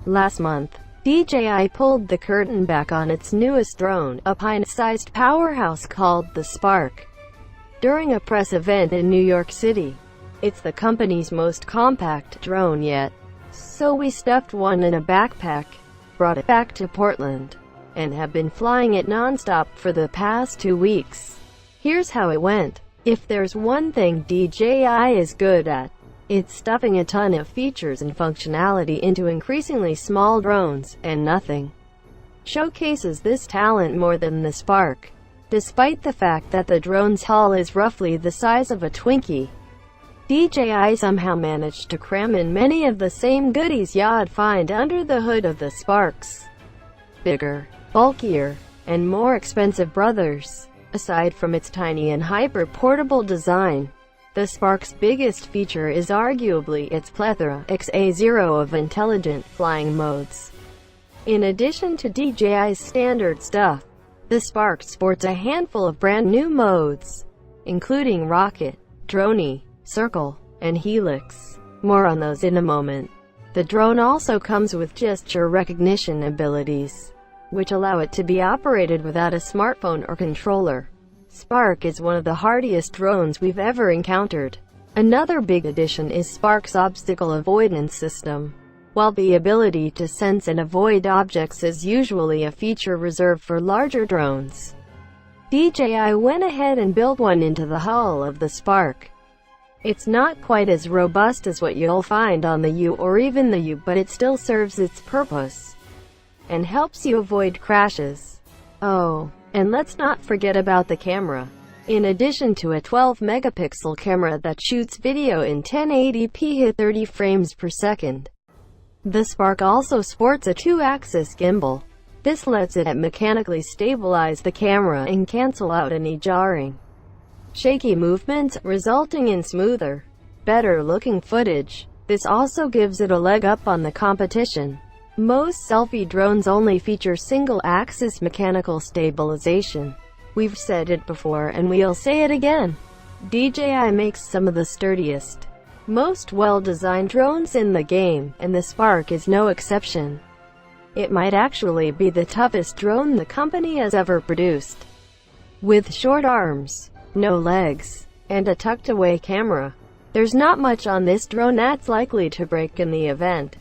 Last month, DJI pulled the curtain back on its newest drone, a pint-sized powerhouse called the Spark, during a press event in New York City. It's the company's most compact drone yet, so we stuffed one in a backpack, brought it back to Portland, and have been flying it non-stop for the past 2 weeks. Here's how it went. If there's one thing DJI is good at, it's stuffing a ton of features and functionality into increasingly small drones, and nothing showcases this talent more than the Spark. Despite the fact that the drone's hull is roughly the size of a Twinkie, DJI somehow managed to cram in many of the same goodies you'd find under the hood of the Spark's bigger, bulkier, and more expensive brothers. Aside from its tiny and hyper-portable design, the Spark's biggest feature is arguably its plethora XA0 of intelligent flying modes. In addition to DJI's standard stuff, the Spark sports a handful of brand new modes, including Rocket, Droney, Circle, and Helix. More on those in a moment. The drone also comes with gesture recognition abilities, which allow it to be operated without a smartphone or controller. Spark is one of the hardiest drones we've ever encountered. Another big addition is Spark's obstacle avoidance system. While the ability to sense and avoid objects is usually a feature reserved for larger drones, DJI went ahead and built one into the hull of the Spark. It's not quite as robust as what you'll find on the U or even the U, but it still serves its purpose and helps you avoid crashes. Oh, and let's not forget about the camera. In addition to a 12-megapixel camera that shoots video in 1080p at 30 frames per second, the Spark also sports a 2-axis gimbal. This lets it mechanically stabilize the camera and cancel out any jarring, shaky movements, resulting in smoother, better-looking footage. This also gives it a leg up on the competition. Most selfie drones only feature single-axis mechanical stabilization. We've said it before and we'll say it again. DJI makes some of the sturdiest, most well-designed drones in the game, and the Spark is no exception. It might actually be the toughest drone the company has ever produced. With short arms, no legs, and a tucked-away camera, there's not much on this drone that's likely to break in the event.